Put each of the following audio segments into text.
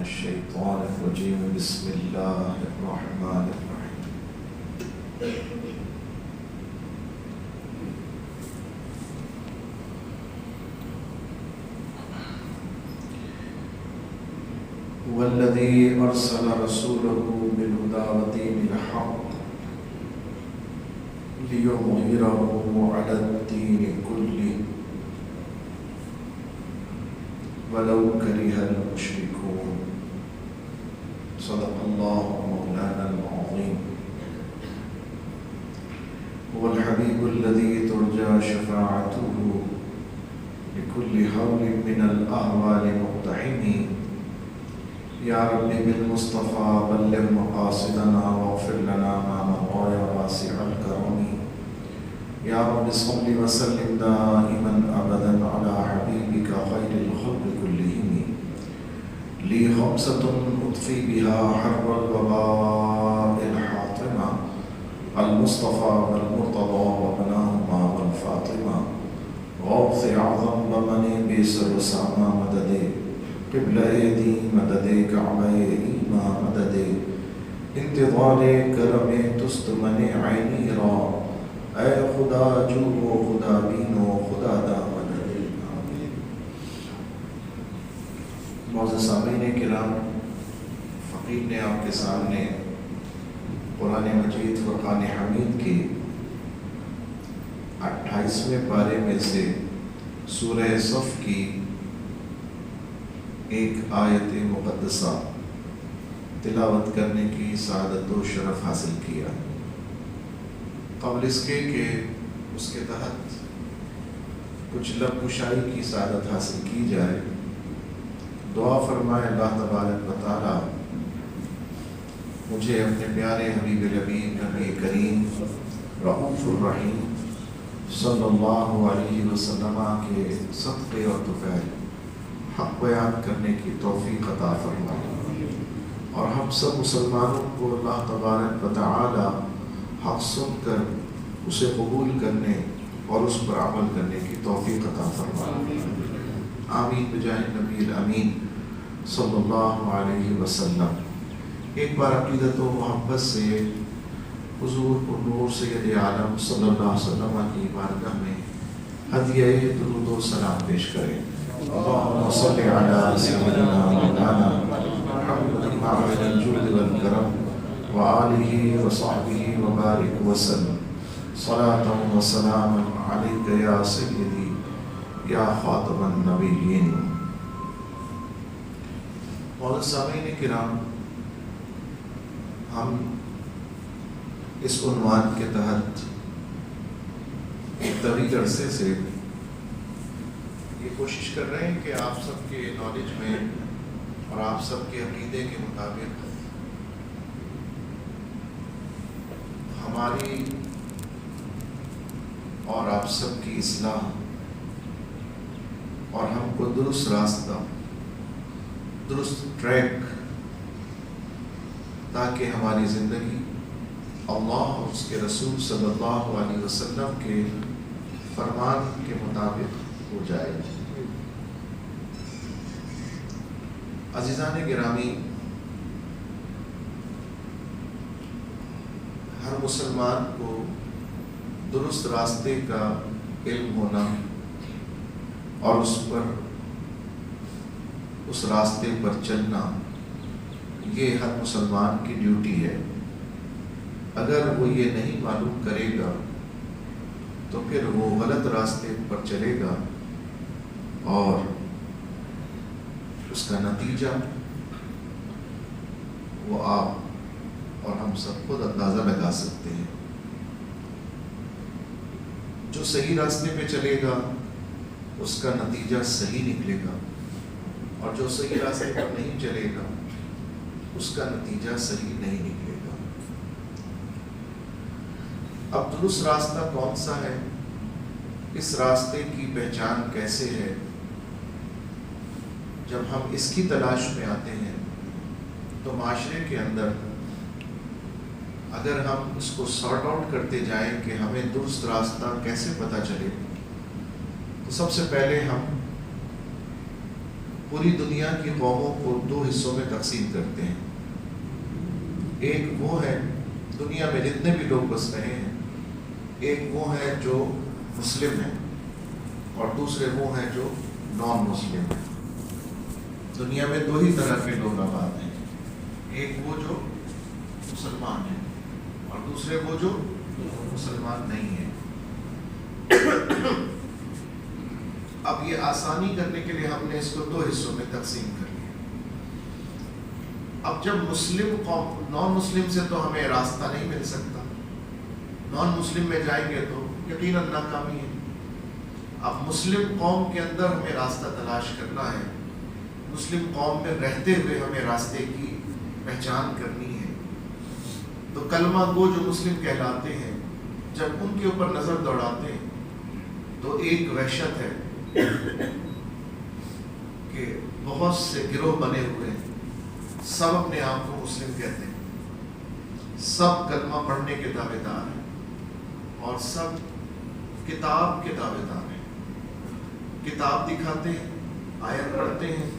الشيطان الرجيم بسم الله الرحمن الرحيم والذي أرسل رسوله بالهدى ودين الحق ليظهره على الدين كله ولو كره المشركون صدق الله مولانا العظيم. هو الحبيب الذي ترجى شفاعته لكل هول من الأهوال مقتحم. يا رب بالمصطفى بلغ مقاصدنا واغفر لنا ما مضى يا واسع الكرم. يا رب صل وسلم دائما ابدا على حبيبك خير الخلق كلهم. لي خمسة اطفي بها حر الوباء الحاطمة، المصطفى والمرتضى وابناهما والفاطمة. غوث اعظم بمن بيسر ساما مددي، قبل ایدی مدد کعبہ ایمان مدد. انتظار کرم تست من عینی را، اے خدا جو و خدا بین و خدا دا مدد. معزز سامعین کرام، فقیر نے آپ کے سامنے قرآن مجید فرقان حمید کی 28ویں پارے میں سے سورہ صف کی ایک آیت مقدسہ تلاوت کرنے کی سعادت و شرف حاصل کیا. قبل اس کے کہ اس کے تحت کچھ لب کشائی کی سعادت حاصل کی جائے، دعا فرمائے اللہ تبارک و تعالی مجھے اپنے پیارے حبیب لبیب نبی کریم رؤوف الرحیم صلی اللہ علیہ وسلم کے صدقے اور طفیل حق بیان کرنے کی توفیق عطا فرمائے، اور ہم سب مسلمانوں کو اللہ تبارک و تعالی حق سن کر اسے قبول کرنے اور اس پر عمل کرنے کی توفیق عطا فرمائے. آمین بجاہ نبی الامین صلی اللہ علیہ وسلم. ایک بار عقیدت و محبت سے حضور پر نور سید عالم صلی اللہ علیہ وسلم کی بارگاہ میں ہدیہ درود و سلام پیش کریں. اللهم صل على سيدنا مولانا محمد معبد الجود والكرم وآله وصحبه وبارك وسلم صلاة وسلاما عليك يا سيدي يا خاتم النبيين. معزز سامعین کرام، ہم اس عنوان کے تحت ایک طویل عرصے سے یہ کوشش کر رہے ہیں کہ آپ سب کے نالج میں اور آپ سب کے عقیدے کے مطابق ہماری اور آپ سب کی اصلاح اور ہم کو درست راستہ، درست ٹریک، تاکہ ہماری زندگی اللہ اور اس کے رسول صلی اللہ علیہ وسلم کے فرمان کے مطابق ہو جائے. عزیزان گرامی، ہر مسلمان کو درست راستے کا علم ہونا اور اس راستے پر چلنا، یہ ہر مسلمان کی ڈیوٹی ہے. اگر وہ یہ نہیں معلوم کرے گا تو پھر وہ غلط راستے پر چلے گا اور اس کا نتیجہ وہ آپ اور ہم سب خود اندازہ لگا سکتے ہیں. جو صحیح راستے پہ چلے گا اس کا نتیجہ صحیح نکلے گا، اور جو صحیح راستے پر نہیں چلے گا اس کا نتیجہ صحیح نہیں نکلے گا. اب درست راستہ کون سا ہے، اس راستے کی پہچان کیسے ہے؟ جب ہم اس کی تلاش میں آتے ہیں تو معاشرے کے اندر اگر ہم اس کو سارٹ آؤٹ کرتے جائیں کہ ہمیں درست راستہ کیسے پتہ چلے، تو سب سے پہلے ہم پوری دنیا کی قوموں کو دو حصوں میں تقسیم کرتے ہیں. ایک وہ ہے دنیا میں جتنے بھی لوگ بس رہے ہیں، ایک وہ ہے جو مسلم ہیں اور دوسرے وہ ہیں جو نان مسلم ہیں. دنیا میں دو ہی طرح کے لوگ آباد ہیں، ایک وہ جو مسلمان ہیں اور دوسرے وہ جو مسلمان نہیں ہیں. اب یہ آسانی کرنے کے لیے ہم نے اس کو دو حصوں میں تقسیم کر لیا. اب جب مسلم قوم، نان مسلم سے تو ہمیں راستہ نہیں مل سکتا، نان مسلم میں جائیں گے تو یقیناً ناکامی ہے. اب مسلم قوم کے اندر ہمیں راستہ تلاش کرنا ہے، مسلم قوم میں رہتے ہوئے ہمیں راستے کی پہچان کرنی ہے. تو کلمہ گو جو مسلم کہلاتے ہیں، جب ان کے اوپر نظر دوڑاتے ہیں تو ایک وحشت ہے کہ بہت سے گروہ بنے ہوئے ہیں، سب اپنے آپ کو مسلم کہتے ہیں، سب کلمہ پڑھنے کے دعوے دار ہیں اور سب کتاب کے دعوے دار ہیں. کتاب دکھاتے ہیں، آیت پڑھتے ہیں،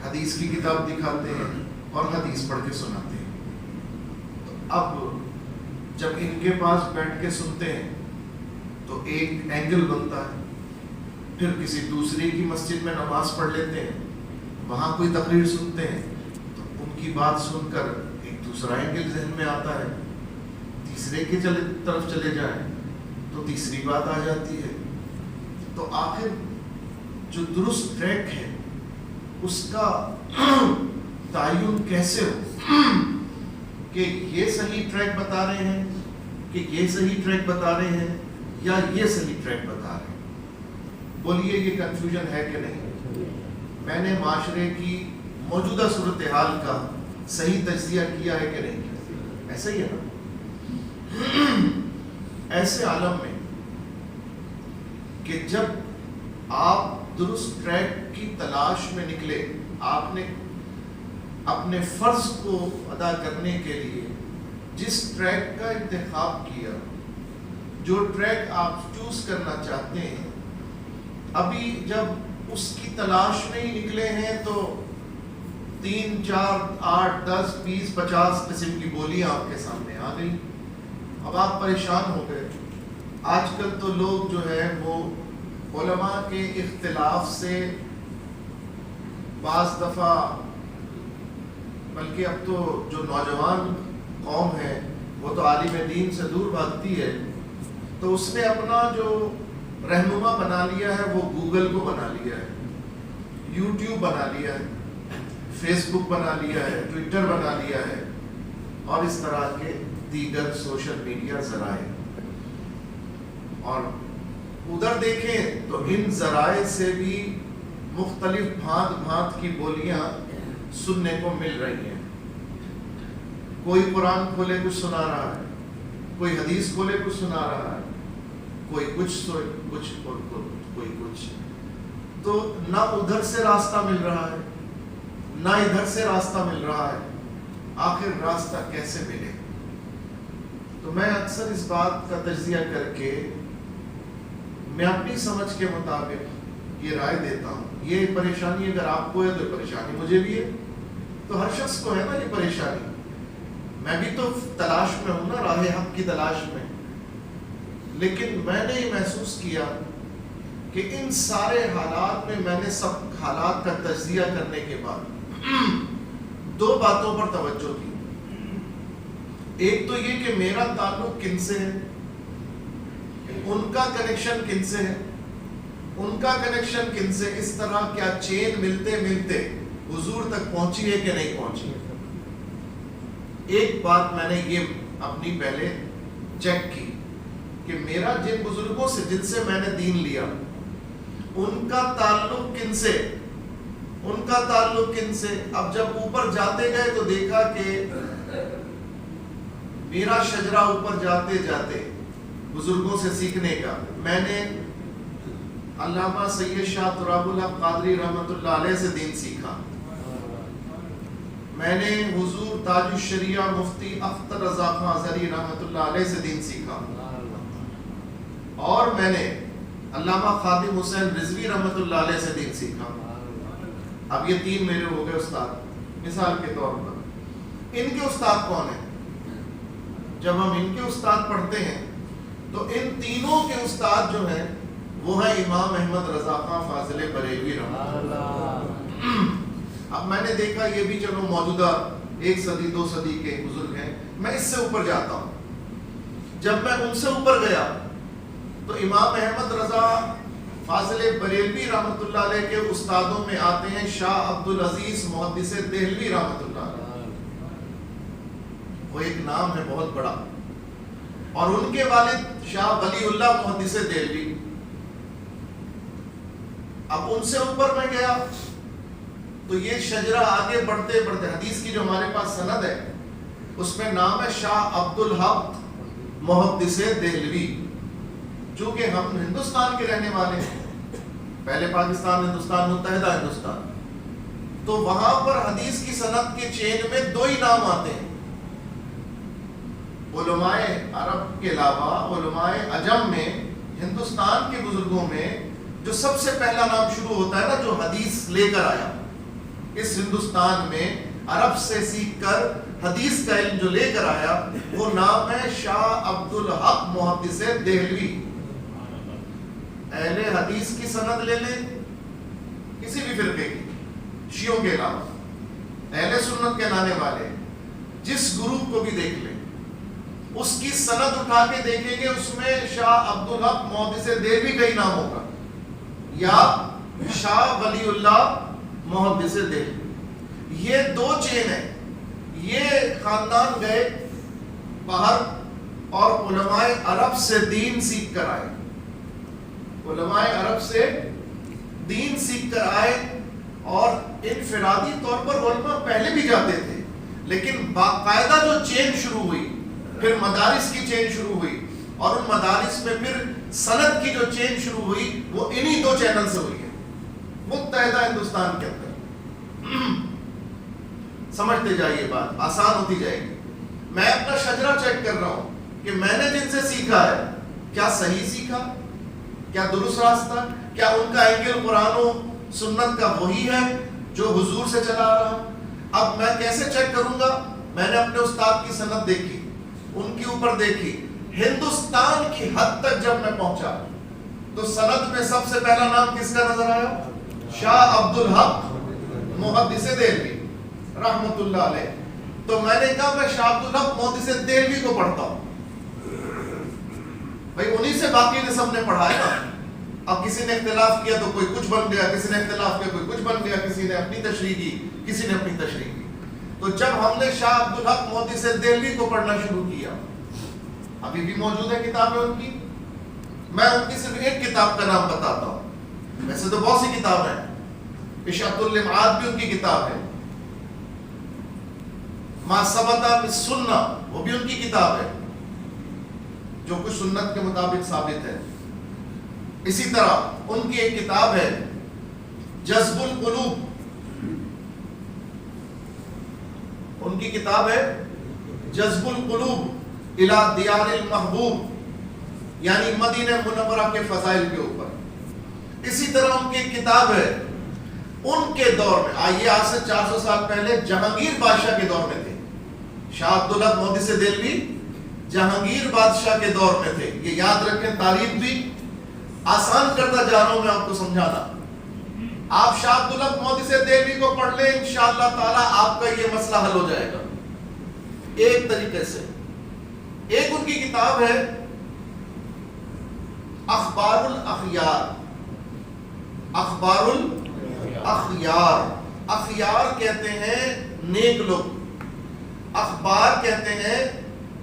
حدیث کی کتاب دکھاتے ہیں اور حدیث پڑھ کے سناتے ہیں. تو اب جب ان کے پاس بیٹھ کے سنتے ہیں تو ایک اینگل بنتا ہے، پھر کسی دوسرے کی مسجد میں نماز پڑھ لیتے ہیں، وہاں کوئی تقریر سنتے ہیں تو ان کی بات سن کر ایک دوسرا اینگل ذہن میں آتا ہے، تیسرے کی طرف چلے جائیں تو تیسری بات آ جاتی ہے. تو آخر جو درست ٹریک ہے اس کا تعین کیسے ہو کہ یہ صحیح ٹریک بتا رہے ہیں کہ یہ صحیح ٹریک بتا رہے ہیں یا یہ صحیح ٹریک بتا رہے ہیں؟ بولیے یہ کنفیوژن ہے کہ نہیں؟ میں نے معاشرے کی موجودہ صورتحال کا صحیح تجزیہ کیا ہے کہ نہیں؟ ایسا ہی ہے نا. ایسے عالم میں کہ جب آپ درست ٹریک کی تلاش میں نکلے، آپ نے اپنے فرض کو ادا کرنے کے لیے جس ٹریک کا انتخاب کیا، جو ٹریک آپ چوز کرنا چاہتے ہیں، ابھی جب اس کی تلاش میں ہی نکلے ہیں تو 3 4 8 10 20 50 قسم کی بولیاں آپ کے سامنے آ گئی. اب آپ پریشان ہو گئے. آج کل تو لوگ جو ہے وہ علماء کے اختلاف سے بعض دفعہ، بلکہ اب تو جو نوجوان قوم ہے وہ تو عالم دین سے دور بھاگتی ہے، تو اس نے اپنا جو رہنما بنا لیا ہے وہ گوگل کو بنا لیا ہے، یوٹیوب بنا لیا ہے، فیس بک بنا لیا ہے، ٹویٹر بنا لیا ہے اور اس طرح کے دیگر سوشل میڈیا ذرائع. اور ادھر دیکھیں تو ان ذرائع سے بھی مختلف بھانت بھانت کی بولیاں سننے کو مل رہی ہیں. کوئی قرآن کھولے کچھ سنا رہا ہے، کوئی حدیث کھولے کچھ سنا رہا ہے، کوئی کچھ کوئی کچھ. تو نہ ادھر سے راستہ مل رہا ہے نہ ادھر سے راستہ مل رہا ہے. آخر راستہ کیسے ملے؟ تو میں اکثر اس بات کا تجزیہ کر کے میں اپنی سمجھ کے مطابق یہ رائے دیتا ہوں. یہ پریشانی اگر آپ کو ہے تو پریشانی مجھے بھی ہے، تو ہر شخص کو ہے نا یہ پریشانی. میں بھی تو تلاش میں ہوں نا، راہ حق کی تلاش میں. لیکن میں نے یہ محسوس کیا کہ ان سارے حالات میں نے سب حالات کا تجزیہ کرنے کے بعد 2 باتوں پر توجہ کی. ایک تو یہ کہ میرا تعلق کن سے ہے، ان کا کنیکشن کن سے ہے، ان کا کنیکشن کن سے، اس طرح کیا چین ملتے ملتے حضور تک پہنچی ہے کہ نہیں پہنچی. ایک بات میں نے یہ اپنی پہلے چیک کی کہ میرا جن بزرگوں سے جن سے میں نے دین لیا ان کا تعلق کن سے، ان کا تعلق کن سے. اب جب اوپر جاتے گئے تو دیکھا کہ میرا شجرہ اوپر جاتے جاتے بزرگوں سے سیکھنے کا، میں نے علامہ سید شاہ تراب الحق قادری رحمۃ اللہ علیہ سے دین سیکھا. میں نے حضور تاج الشریعہ مفتی اختر رضا خان ازہری رحمۃ اللہ علیہ سے دین سیکھا. اور میں نے علامہ خادم حسین رضوی رحمۃ اللہ علیہ سے دین سیکھا. اب یہ 3 میرے ہو گئے استاد. مثال کے طور پر ان کے استاد کون ہیں؟ جب ہم ان کے استاد پڑھتے ہیں تو ان تینوں کے استاد جو ہیں وہ ہیں امام احمد رضا خان فاضل بریلوی رحمۃ اللہ۔ اب میں نے دیکھا یہ بھی چلو موجودہ 1 صدی 2 صدی کے بزرگ ہیں، میں اس سے اوپر جاتا ہوں۔ جب میں ان سے اوپر گیا تو امام احمد رضا فاضل بریلوی رحمۃ اللہ علیہ کے استادوں میں آتے ہیں شاہ عبدالعزیز محدث دہلوی رحمۃ اللہ علیہ۔ وہ ایک نام ہے بہت بڑا، اور ان کے والد شاہ ولی اللہ محدث دہلوی۔ اب ان سے اوپر میں گیا تو یہ شجرہ آگے بڑھتے بڑھتے حدیث کی جو ہمارے پاس سند ہے اس میں نام ہے شاہ عبدالحق محدث دہلوی۔ چونکہ ہم ہندوستان کے رہنے والے ہیں، پہلے پاکستان، ہندوستان، متحدہ ہندوستان، تو وہاں پر حدیث کی سند کے چین میں 2 ہی نام آتے ہیں۔ علماء عرب کے علاوہ علماء عجم میں ہندوستان کے بزرگوں میں جو سب سے پہلا نام شروع ہوتا ہے نا، جو حدیث لے کر آیا اس ہندوستان میں، عرب سے سیکھ کر حدیث کا علم جو لے کر آیا، وہ نام ہے شاہ عبدالحق محدث دہلوی۔ اہل حدیث کی سند لے لیں کسی بھی فرقے کی، شیعوں کے علاوہ اہل سنت کے لانے والے جس گروپ کو بھی دیکھ لیں، اس کی سند اٹھا کے دیکھیں گے اس میں شاہ عبدالحق محدث دہلوی کا ہی نام ہوگا یا شاہ ولی اللہ محدث دہلوی۔ یہ 2 چین ہیں۔ یہ خاندان گئے باہر اور علماء عرب سے دین سیکھ کر آئے، علماء عرب سے دین سیکھ کر آئے، اور انفرادی طور پر علماء پہلے بھی جاتے تھے، لیکن باقاعدہ جو چین شروع ہوئی، پھر مدارس کی چین شروع ہوئی، اور ان مدارس میں پھر سند کی جو چین شروع ہوئی وہ انہی 2 چینل سے ہوئی ہے متحدہ ہندوستان کے اندر۔ سمجھتے جائیے، بات آسان ہوتی جائے گی۔ میں اپنا شجرہ چیک کر رہا ہوں کہ میں نے جن سے سیکھا ہے کیا صحیح سیکھا، کیا درست راستہ، کیا ان کا اینگل قرآن و سنت کا وہی ہے جو حضور سے چلا رہا۔ اب میں کیسے چیک کروں گا؟ میں نے اپنے استاد کی سند دیکھی، ان کے اوپر دیکھی، ہندوستان کی حد تک جب میں پہنچا تو سند میں سب سے پہلا نام کس کا نظر آیا؟ شاہ عبدالحق محدث دہلوی رحمت اللہ علیہ۔ تو میں نے کہا میں شاہ عبدالحق محدث دہلوی کو پڑھتا ہوں، بھائی انہی سے باقی نے سب نے پڑھا ہے نا۔ اب کسی نے اختلاف کیا تو کوئی کچھ بن گیا، کسی نے اختلاف کیا کوئی کچھ بن گیا، کسی نے اپنی تشریح کی، کسی نے اپنی تشریح کی۔ تو جب ہم نے شاہ عبدالحق محدث دہلوی کو پڑھنا شروع کیا، ابھی بھی موجود ہے کتابیں ان کی، میں ان کی صرف ایک کتاب کا نام بتاتا ہوں، ویسے تو بہت سی کتاب ہیں، اشاعۃ اللمعات بھی ان کی کتاب ہے، ما ثبت بالسنہ وہ بھی ان کی کتاب ہے، جو کچھ سنت کے مطابق ثابت ہے۔ اسی طرح ان کی ایک کتاب ہے جذب القلوب، ان کی کتاب ہے جذب القلوب الی دیار المحبوب، یعنی مدینہ منورہ کے فضائل کے اوپر۔ اسی طرح ان کی ایک کتاب ہے ان کے دور میں، آئیے آج سے 400 سال پہلے جہانگیر بادشاہ کے دور میں تھے، شاہ عبدالحق محدث دہلوی جہانگیر بادشاہ کے دور میں تھے۔ یہ یاد رکھیں، تاریخ بھی آسان کرتا جا رہا ہوں میں آپ کو سمجھانا۔ آپ شاہ عبدالحق محدث دہلوی کو پڑھ لیں، انشاءاللہ تعالی آپ کا یہ مسئلہ حل ہو جائے گا ایک طریقے سے۔ ایک ان کی کتاب ہے اخبار الاخیار، اخبار الاخیار، اخیار کہتے ہیں نیک لوگ، اخبار کہتے ہیں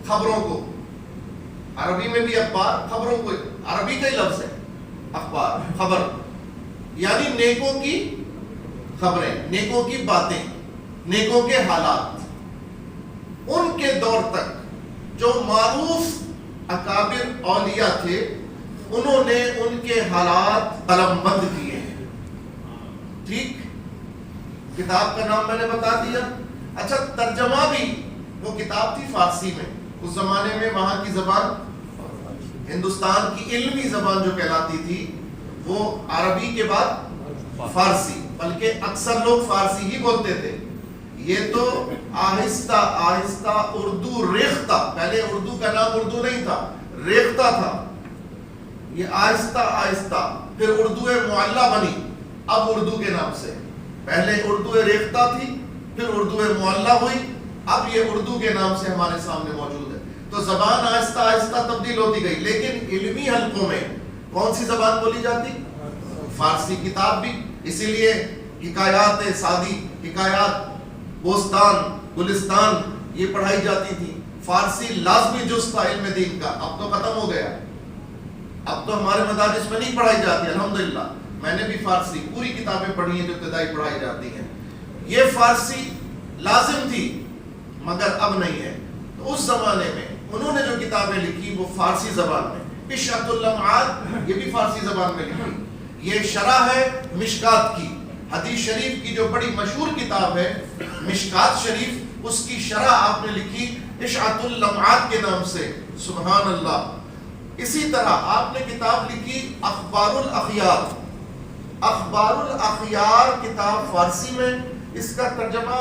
خبروں کو، عربی میں بھی اخبار خبروں کو، عربی کا ہی لفظ ہے اخبار، خبر، یعنی نیکوں کی خبریں، نیکوں کی باتیں، نیکوں کے حالات۔ ان کے دور تک جو معروف اکابر اولیاء تھے انہوں نے ان کے حالات قلم بند کیے ہیں۔ ٹھیک، کتاب کا نام میں نے بتا دیا۔ اچھا، ترجمہ بھی، وہ کتاب تھی فارسی میں، اس زمانے میں وہاں کی زبان، ہندوستان کی علمی زبان جو کہلاتی تھی وہ عربی کے بعد فارسی، بلکہ اکثر لوگ فارسی ہی بولتے تھے، یہ تو آہستہ آہستہ اردو ریختہ، پہلے اردو کا نام اردو نہیں تھا، ریختہ تھا، یہ آہستہ آہستہ پھر اردو معلیٰ بنی، اب اردو کے نام سے، پہلے اردو ریختہ تھی، پھر اردو معلیٰ ہوئی، اب یہ اردو کے نام سے ہمارے سامنے موجود ہے۔ تو زبان آہستہ آہستہ تبدیل ہوتی گئی، لیکن علمی حلقوں میں کون سی زبان بولی جاتی؟ فارسی۔ کتاب بھی اسی لیے حکایات سعدی، حکایات بوستان، گلستان یہ پڑھائی جاتی تھی، فارسی لازمی جز تھا علم دین کا، اب تو ختم ہو گیا، اب تو ہمارے مدارس میں نہیں پڑھائی جاتی الحمدللہ۔ میں نے بھی فارسی پوری کتابیں پڑھی ہیں جو ابتدائی پڑھائی جاتی ہیں، یہ فارسی لازم تھی مگر اب نہیں ہے۔ تو اس زمانے میں انہوں نے جو کتابیں لکھی وہ فارسی زبان میں، اشعۃ اللمعات یہ بھی فارسی زبان میں لکھی، یہ شرح ہے مشکات کی، حدیث شریف کی جو بڑی مشہور کتاب ہے مشکات شریف، اس کی شرح آپ نے لکھی اشعۃ اللمعات کے نام سے، سبحان اللہ۔ اسی طرح آپ نے کتاب لکھی اخبار الاخیار، اخبار الاخیار کتاب فارسی میں، اس کا ترجمہ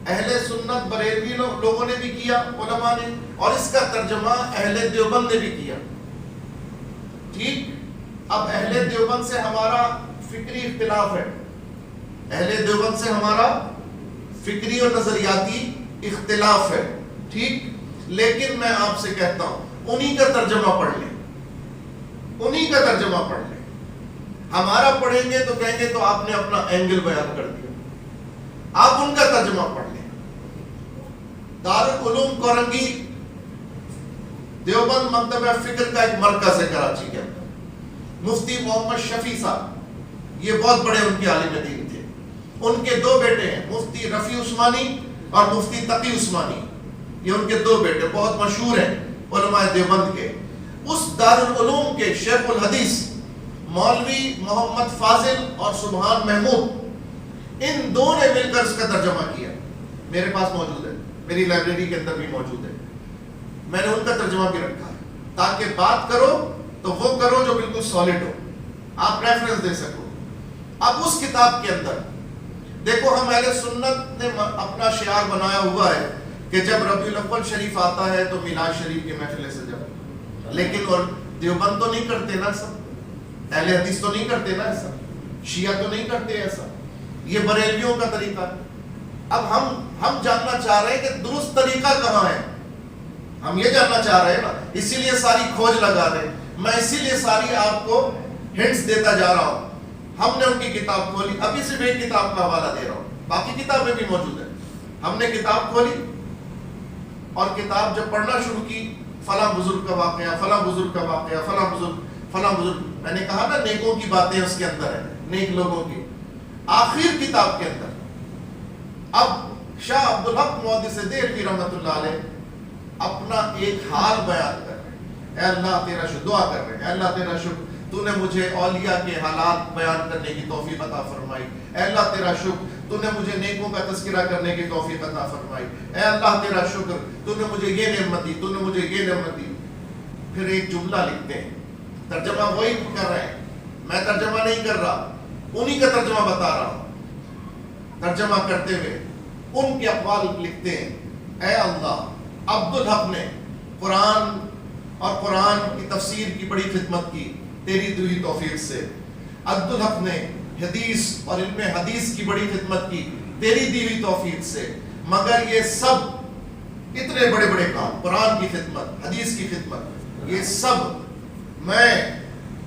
اہل سنت بریلوی لوگوں نے بھی کیا، علماء نے، اور اس کا ترجمہ اہل دیوبند نے بھی کیا۔ ٹھیک، اب اہل دیوبند سے ہمارا فکری اختلاف ہے، اہل دیوبند سے ہمارا فکری اور نظریاتی اختلاف ہے، ٹھیک، لیکن میں آپ سے کہتا ہوں انہی کا ترجمہ پڑھ لیں، انہی کا ترجمہ پڑھ لیں۔ ہمارا پڑھیں گے تو کہیں گے تو آپ نے اپنا اینگل بیان کر دیا، آپ ان کا ترجمہ پڑھ لیں۔ دارالعلوم کورنگی دیوبند مکتبہ فکر کا ایک مرکز ہے کراچی کے اندر، مفتی محمد شفیع صاحب یہ بہت بڑے ان کے عالم دین تھے، ان کے دو بیٹے ہیں مفتی رفیع عثمانی اور مفتی تقی عثمانی، یہ ان کے دو بیٹے بہت مشہور ہیں علماء دیوبند کے۔ اس دارالعلوم کے شیخ الحدیث مولوی محمد فاضل اور سبحان محمود، ان دو نے مل کر اس کا ترجمہ کیا، میرے پاس موجود ہے، میری لائبریری کے اندر بھی موجود ہے، میں نے ان کا ترجمہ بھی رکھا ہے تاکہ بات کرو تو وہ کرو جو بالکل سالڈ ہو، آپ ریفرنس دے سکو۔ اب اس کتاب کے اندر دیکھو، ہم اہل سنت نے اپنا شعار بنایا ہوا ہے کہ جب ربیع الاول شریف آتا ہے تو میلاد شریف کی محفلیں سجاؤ، لیکن اور دیوبند تو نہیں کرتے نا سب، اہل حدیث تو نہیں کرتے نا ایسا، شیعہ تو نہیں کرتے ایسا، یہ بریلویوں کا طریقہ ہے۔ اب ہم جاننا چاہ رہے ہیں کہ درست طریقہ کہاں ہے، ہم یہ جاننا چاہ رہے ہیں نا، اسی لیے ساری کھوج لگا رہے ہیں، میں اسی لیے ساری آپ کو ہنٹس دیتا جا رہا ہوں۔ ہم نے ان کی کتاب کھولی، ابھی صرف ایک کتاب کا حوالہ دے رہا ہوں، باقی کتابیں بھی موجود ہیں۔ ہم نے کتاب کھولی اور کتاب جب پڑھنا شروع کی، فلاں بزرگ کا واقعہ، فلاں بزرگ کا واقعہ، فلاں بزرگ، فلاں بزرگ، میں نے کہا نا نیکوں کی باتیں اس کے اندر ہیں، نیک لوگوں کی۔ آخر کتاب کے اندر اب شاہ عبدالحق محدث دہلوی رحمۃ اللہ علیہ اپنا ایک حال بیان کر رہے ہیں، اے اللہ تیرا شکر، دعا کر رہے ہیں، اے اللہ تیرا شکر تو نے مجھے اولیاء کے حالات بیان کرنے کی توفیق عطا فرمائی، اے اللہ تیرا شکر تو نے مجھے نیکوں کا تذکرہ کرنے کی توفیق عطا فرمائی، اے اللہ تیرا شکر تو نے مجھے یہ نعمت دی، تو نے مجھے یہ نعمت دی۔ پھر ایک جملہ لکھتے ہیں، ترجمہ وہی کر رہے ہیں، میں ترجمہ نہیں کر رہا، انہی کا ترجمہ بتا رہا ہوں۔ ترجمہ کرتے ہوئے ان کے اقوال لکھتے ہیں، اے اللہ عبدالحق نے قرآن اور قرآن کی تفسیر کی بڑی خدمت کی تیری دی توفیق سے، عبدالحق نے حدیث اور علم حدیث کی بڑی خدمت کی تیری دی ہوئی توفیق سے، مگر یہ سب اتنے بڑے بڑے کام، قرآن کی خدمت، حدیث کی خدمت، یہ سب میں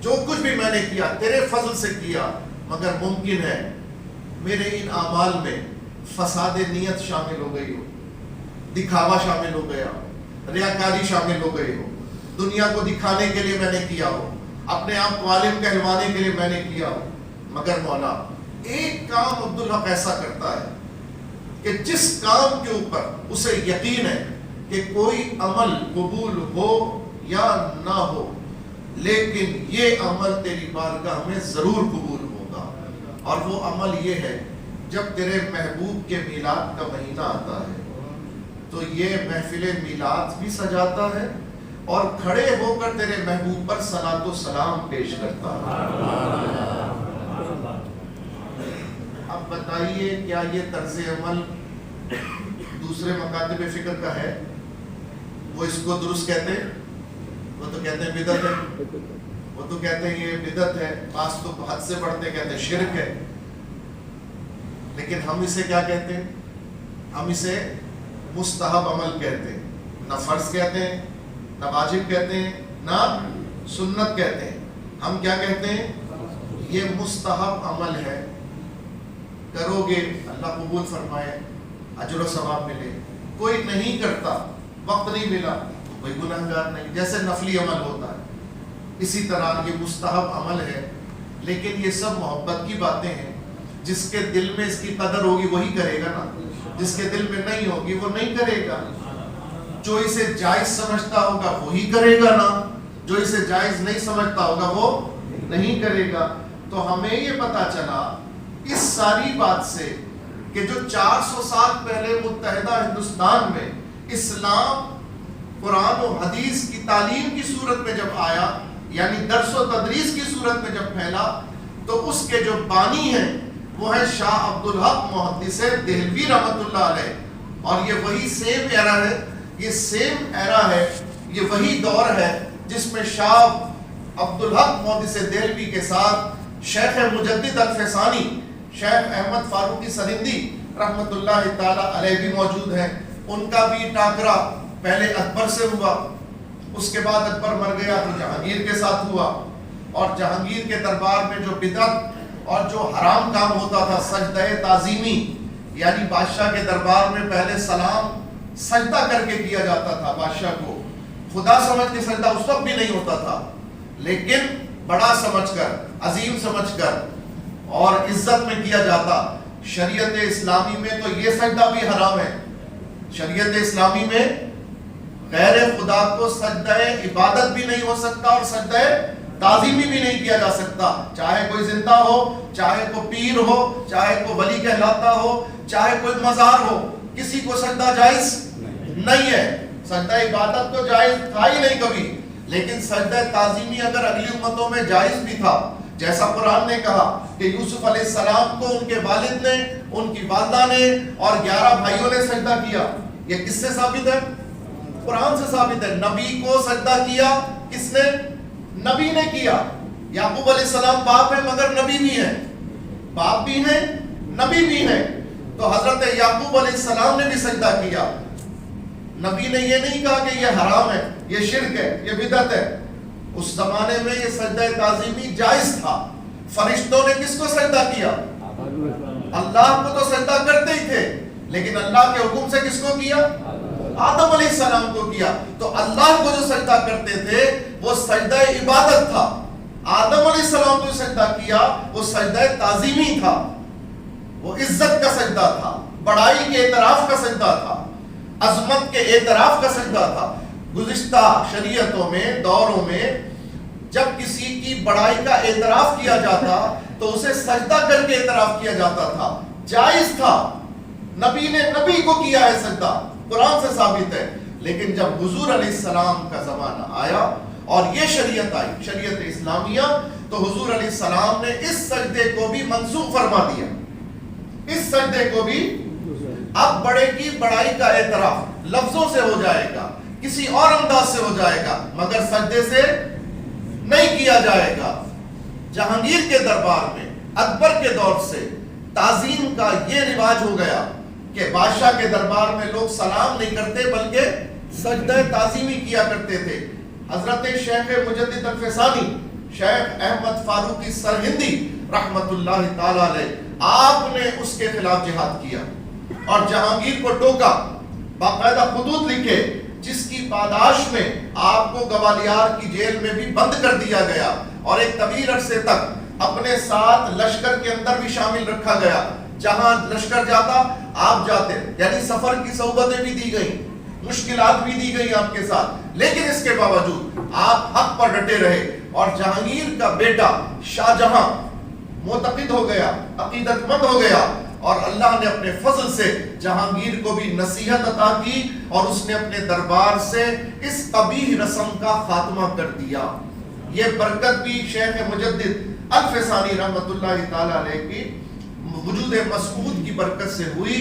جو کچھ بھی میں نے کیا تیرے فضل سے کیا، مگر ممکن ہے میرے ان اعمال میں فساد نیت شامل ہو گئی ہو، دکھاوا شامل ہو گیا ہو، ریاکاری شامل ہو گئی ہو، دنیا کو دکھانے کے لیے میں نے کیا ہو، اپنے آپ کو عالم کہلوانے کے لیے میں نے کیا ہو۔ مگر مولا ایک کام عبدالحق ایسا کرتا ہے کہ جس کام کے اوپر اسے یقین ہے کہ کوئی عمل قبول ہو یا نہ ہو، لیکن یہ عمل تیری بارگاہ میں ضرور قبول ہوگا، اور وہ عمل یہ ہے جب تیرے محبوب کے میلاد کا مہینہ آتا ہے تو یہ محفل میلاد بھی سجاتا ہے اور کھڑے ہو کر تیرے محبوب پر صلاۃ و سلام پیش کرتا ہے۔ اب بتائیے کیا یہ طرز عمل دوسرے مکاتب فکر کا ہے، وہ اس کو درست کہتے ہیں، وہ تو کہتے ہیں بدعت ہے، وہ تو کہتے ہیں یہ بدعت ہے، بعض تو حد سے بڑھتے کہتے ہیں شرک ہے. لیکن ہم اسے کیا کہتے ہیں؟ ہم اسے مستحب عمل کہتے ہیں. نہ فرض کہتے ہیں، نہ واجب کہتے ہیں، نہ سنت کہتے ہیں. ہم کیا کہتے ہیں؟ یہ مستحب عمل ہے، کرو گے اللہ قبول فرمائے، اجر و ثواب ملے. کوئی نہیں کرتا، وقت نہیں ملا، کوئی گناہگار نہیں. جیسے نفلی عمل ہوتا ہے اسی طرح یہ مستحب عمل ہے. لیکن یہ سب محبت کی باتیں ہیں. جس کے دل میں اس کی قدر ہوگی وہی کرے گا نا، جس کے دل میں نہیں ہوگی وہ نہیں کرے گا. جو اسے جائز سمجھتا ہوگا وہی کرے گا نا، جو اسے جائز نہیں سمجھتا ہوگا وہ نہیں کرے گا. تو ہمیں یہ پتا چلا اس ساری بات سے کہ جو 400 سال پہلے متحدہ ہندوستان میں اسلام قرآن و حدیث کی تعلیم کی صورت میں جب آیا، یعنی درس و تدریس کی صورت میں جب پھیلا، تو اس کے جو بانی ہیں وہ ہے شاہ عبدالحق محدث دہلوی رحمۃ اللہ علیہ. اور یہ وہی سیم ایرا ہے، یہ سیم ایرا ہے، یہ وہی دور ہے جس میں شاہ عبدالحق محدث دہلوی کے ساتھ شیخ مجدد الفسانی شیخ احمد فاروقی سرہندی رحمۃ اللہ تعالی علیہ بھی موجود ہیں. ان کا بھی ٹاکرا پہلے اکبر سے ہوا، اس کے بعد اکبر مر گیا تو جہانگیر کے ساتھ ہوا. اور جہانگیر کے دربار میں جو بدعت اور جو حرام کام ہوتا تھا، سجدہ تعظیمی، یعنی بادشاہ کے دربار میں پہلے سلام سجدہ کر کے کیا جاتا تھا. بادشاہ کو خدا سمجھ کے سجدہ اس وقت بھی نہیں ہوتا تھا، لیکن بڑا سمجھ کر، عظیم سمجھ کر اور عزت میں کیا جاتا. شریعت اسلامی میں تو یہ سجدہ بھی حرام ہے. شریعت اسلامی میں غیر خدا کو سجدہ عبادت بھی نہیں ہو سکتا اور سجدہ تعظیمی بھی نہیں کیا جا سکتا. چاہے کوئی زندہ ہو، چاہے کوئی پیر ہو، چاہے کوئی ولی کہلاتا ہو، چاہے کوئی مزار ہو، کسی کو سجدہ جائز نہیں ہے. سجدہ عبادت تو جائز تھا ہی نہیں کبھی، لیکن سجدہ تعظیمی اگر اگلی امتوں میں جائز بھی تھا، جیسا قرآن نے کہا کہ یوسف علیہ السلام کو ان کے والد نے، ان کی والدہ نے اور 11 بھائیوں نے سجدہ کیا. یہ کس سے ثابت ہے؟ قرآن سے ثابت ہے. نبی کو سجدہ کیا کس نے؟ نبی نے کیا. یعقوب علیہ السلام باپ ہیں مگر نبی بھی ہیں، باپ بھی ہیں نبی بھی ہیں. تو حضرت یعقوب علیہ السلام نے بھی سجدہ کیا. نبی نے یہ نہیں کہا کہ یہ حرام ہے، یہ شرک ہے، یہ بدعت ہے. اس زمانے میں یہ سجدہ تعظیمی جائز تھا. فرشتوں نے کس کو سجدہ کیا؟ اللہ کو تو سجدہ کرتے ہی تھے، لیکن اللہ کے حکم سے کس کو کیا؟ آدم علیہ السلام کو کیا. تو اللہ کو جو سجدہ کرتے تھے وہ سجدہ عبادت تھا. آدم علیہ السلام کو سجدہ کیا وہ سجدہ تعظیمی تھا، وہ عزت کا سجدہ تھا، بڑائی کے اعتراف کا سجدہ تھا، عظمت کے اعتراف کا سجدہ تھا. گزشتہ شریعتوں میں، دوروں میں جب کسی کی بڑائی کا اعتراف کیا جاتا تو اسے سجدہ کر کے اعتراف کیا جاتا تھا، جائز تھا. نبی نے نبی کو کیا ہے سجدہ، قرآن سے ثابت ہے. لیکن جب حضور علیہ السلام کا زمانہ آیا اور یہ شریعت آئی، شریعت اسلامیہ، تو حضور علیہ السلام نے اس سجدے کو بھی منسوخ فرما دیا. اس سجدے کو بھی اب بڑے کی بڑائی کا اعتراف لفظوں سے ہو جائے گا، کسی اور انداز سے ہو جائے گا، مگر سجدے سے نہیں کیا جائے گا. جہانگیر کے دربار میں اکبر کے دور سے تعظیم کا یہ رواج ہو گیا کہ بادشاہ کے دربار میں لوگ سلام نہیں کرتے بلکہ سجدہ تعظیمی کیا کرتے تھے. حضرت شیخ مجدد الفسانی شیخ احمد فاروقی سرہندی رحمت اللہ تعالی علیہ، آپ نے اس کے خلاف جہاد کیا اور جہانگیر کو ٹوکا، باقاعدہ خطوط لکھے جس کی پاداش میں آپ کو گوالیار کی جیل میں بھی بند کر دیا گیا اور ایک طویل عرصے تک اپنے ساتھ لشکر کے اندر بھی شامل رکھا گیا. جہاں لشکر جاتا آپ جاتے، یعنی سفر کی صحبتیں بھی دی گئیں، مشکلات بھی دی گئی آپ کے ساتھ، لیکن اس کے باوجود آپ حق پر ڈٹے رہے. اور جہانگیر کا بیٹا شاہ جہاں معتقد ہو گیا، عقیدت مند ہو گیا، اور اللہ نے اپنے فضل سے جہانگیر کو بھی نصیحت عطا کی اور اس نے اپنے دربار سے اس قبیح رسم کا خاتمہ کر دیا. یہ برکت بھی شیخ مجدد الفسانی رحمت اللہ تعالی علیہ کی وجود مسعود کی برکت سے ہوئی.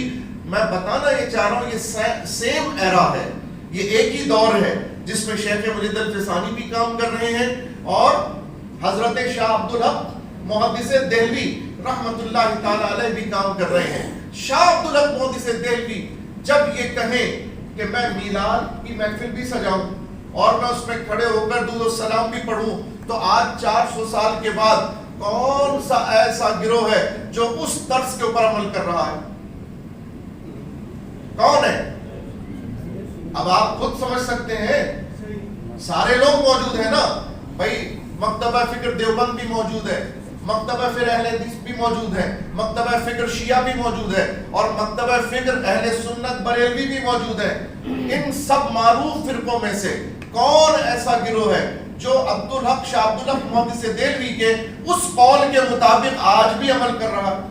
میں بتانا یہ چاہ رہا ہوں یہ سیم ایرا ہے، یہ ایک ہی دور ہے جس میں شیخ مجید الفسانی بھی کام کر رہے ہیں اور حضرت شاہ عبدالحق محدث دہلوی رحمت اللہ تعالی علیہ بھی کام کر رہے ہیں۔ شاہ عبدالحق محدث دہلوی جب یہ کہیں کہ میں میلاد کی محفل بھی سجاؤں اور میں اس میں کھڑے ہو کر درود و سلام بھی پڑھوں، تو آج 400 سال کے بعد کون سا ایسا گروہ ہے جو اس طرز کے اوپر عمل کر رہا ہے؟ کون ہے؟ اب آپ خود سمجھ سکتے ہیں، سارے لوگ موجود ہیں نا بھائی، مکتبہ فکر دیوبند بھی موجود ہے، مکتبہ فکر اہل حدیث بھی موجود ہے، مکتبہ فکر شیعہ بھی موجود ہے، اور مکتبہ فکر اہل سنت بریلوی بھی موجود ہے۔ ان سب معروف فرقوں میں سے کون ایسا گروہ ہے جو عبدالحق شاہ عبدالحق محدث دہلوی کے اس قول کے مطابق آج بھی عمل کر رہا ہے؟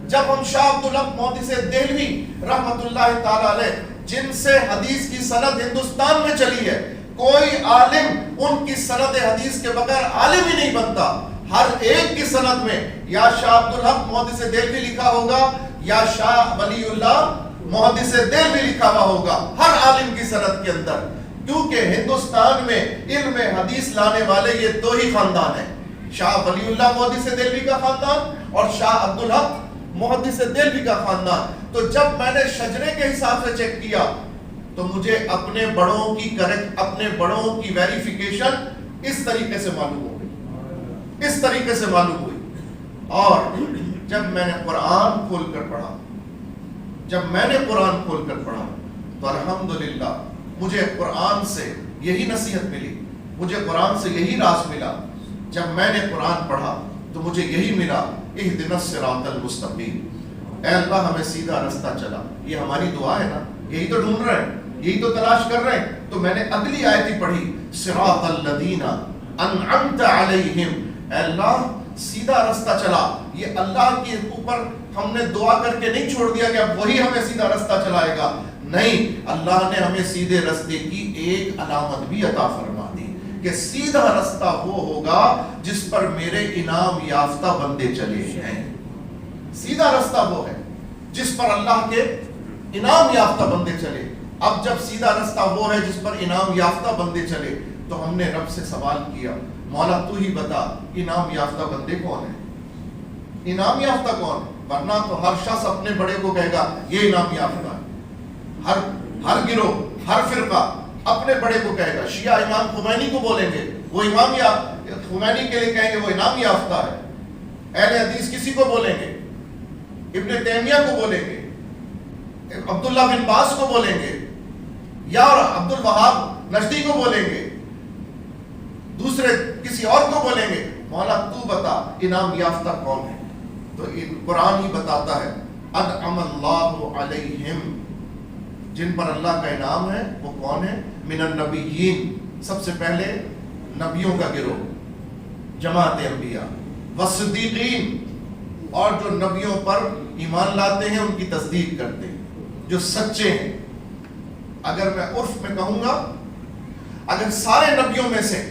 جب ہم شاہ عبدالحق محدث دہلوی رحمت اللہ تعالی علیہ، جن سے حدیث کی سند ہندوستان میں چلی ہے، کوئی عالم ان کی سند حدیث کے بغیر عالم ہی نہیں بنتا، ہر ایک کی سند میں یا شاہ عبدالحق محدث دہلوی لکھا ہوگا یا شاہ ولی اللہ محدث دہلوی لکھا ہوا ہوگا، ہر عالم کی سند کے اندر، کیونکہ ہندوستان میں علم حدیث لانے والے یہ دو ہی خاندان ہیں، شاہ ولی اللہ محدث دہلوی کا خاندان اور شاہ عبدالحق محدث دہلوی کا خاندان۔ تو جب میں نے شجرے کے حساب سے چیک کیا تو مجھے اپنے بڑوں کی اپنے بڑوں کی ویریفیکیشن اس طریقے سے معلوم ہو گئی، اس طریقے سے معلوم ہوئی۔ اور جب میں نے قرآن کھول کر پڑھا، تو الحمدللہ مجھے قرآن سے یہی نصیحت ملی، مجھے قرآن سے یہی راز ملا۔ جب میں نے قرآن پڑھا تو مجھے یہی ملا، اہدنا الصراط المستقیم، اے اللہ ہمیں سیدھا رستہ چلا۔ یہ ہماری دعا ہے نا، یہی تو ڈھونڈ رہے ہیں، یہی تو تلاش کر رہے ہیں۔ تو میں نے اگلی آیت ہی پڑھی، صراط الذین انعمت علیہم، اے اللہ سیدھا رستہ چلا۔ یہ اللہ کے اوپر ہم نے دعا کر کے نہیں چھوڑ دیا کہ اب وہی ہمیں سیدھا رستہ چلائے گا، نہیں، اللہ نے ہمیں سیدھے رستے کی ایک علامت بھی عطا فرما دی کہ سیدھا رستہ وہ ہوگا جس پر میرے انعام یافتہ بندے چلے ہیں۔ سیدھا رستہ وہ ہے جس پر اللہ کے انعام یافتہ بندے چلے۔ اب جب سیدھا رستہ وہ ہے جس پر انعام یافتہ بندے چلے، تو ہم نے رب سے سوال کیا، مولا تو ہی بتا انعام یافتہ بندے کون ہیں؟ انعام یافتہ کون ہے؟ ورنہ تو ہر شخص اپنے بڑے کو کہے گا یہ انعام یافتہ ہے، ہر گروہ، ہر فرقہ اپنے بڑے کو کہے گا۔ شیعہ امام خمینی کو بولیں گے وہ امام یا خمینی کے لیے کہیں گے وہ انعام یافتہ ہے، اہل حدیث کسی کو بولیں گے، ابن تیمیہ کو بولیں گے، عبداللہ بن باز کو بولیں گے، یا عبد الوہاب نجدی کو بولیں گے، دوسرے کسی اور کو بولیں گے۔ مولا تو بتا انعام یافتہ کون ہے؟ تو قرآن ہی بتاتا ہے، انعم اللہ علیہم، جن پر اللہ کا انعام ہے وہ کون ہے؟ من النبیین، سب سے پہلے نبیوں کا گروہ، جماعت انبیاء، والصدیقین، اور جو نبیوں پر ایمان لاتے ہیں ان کی تصدیق کرتے ہیں، جو سچے ہیں۔ اگر میں عرف میں کہوں گا، اگر سارے نبیوں میں سے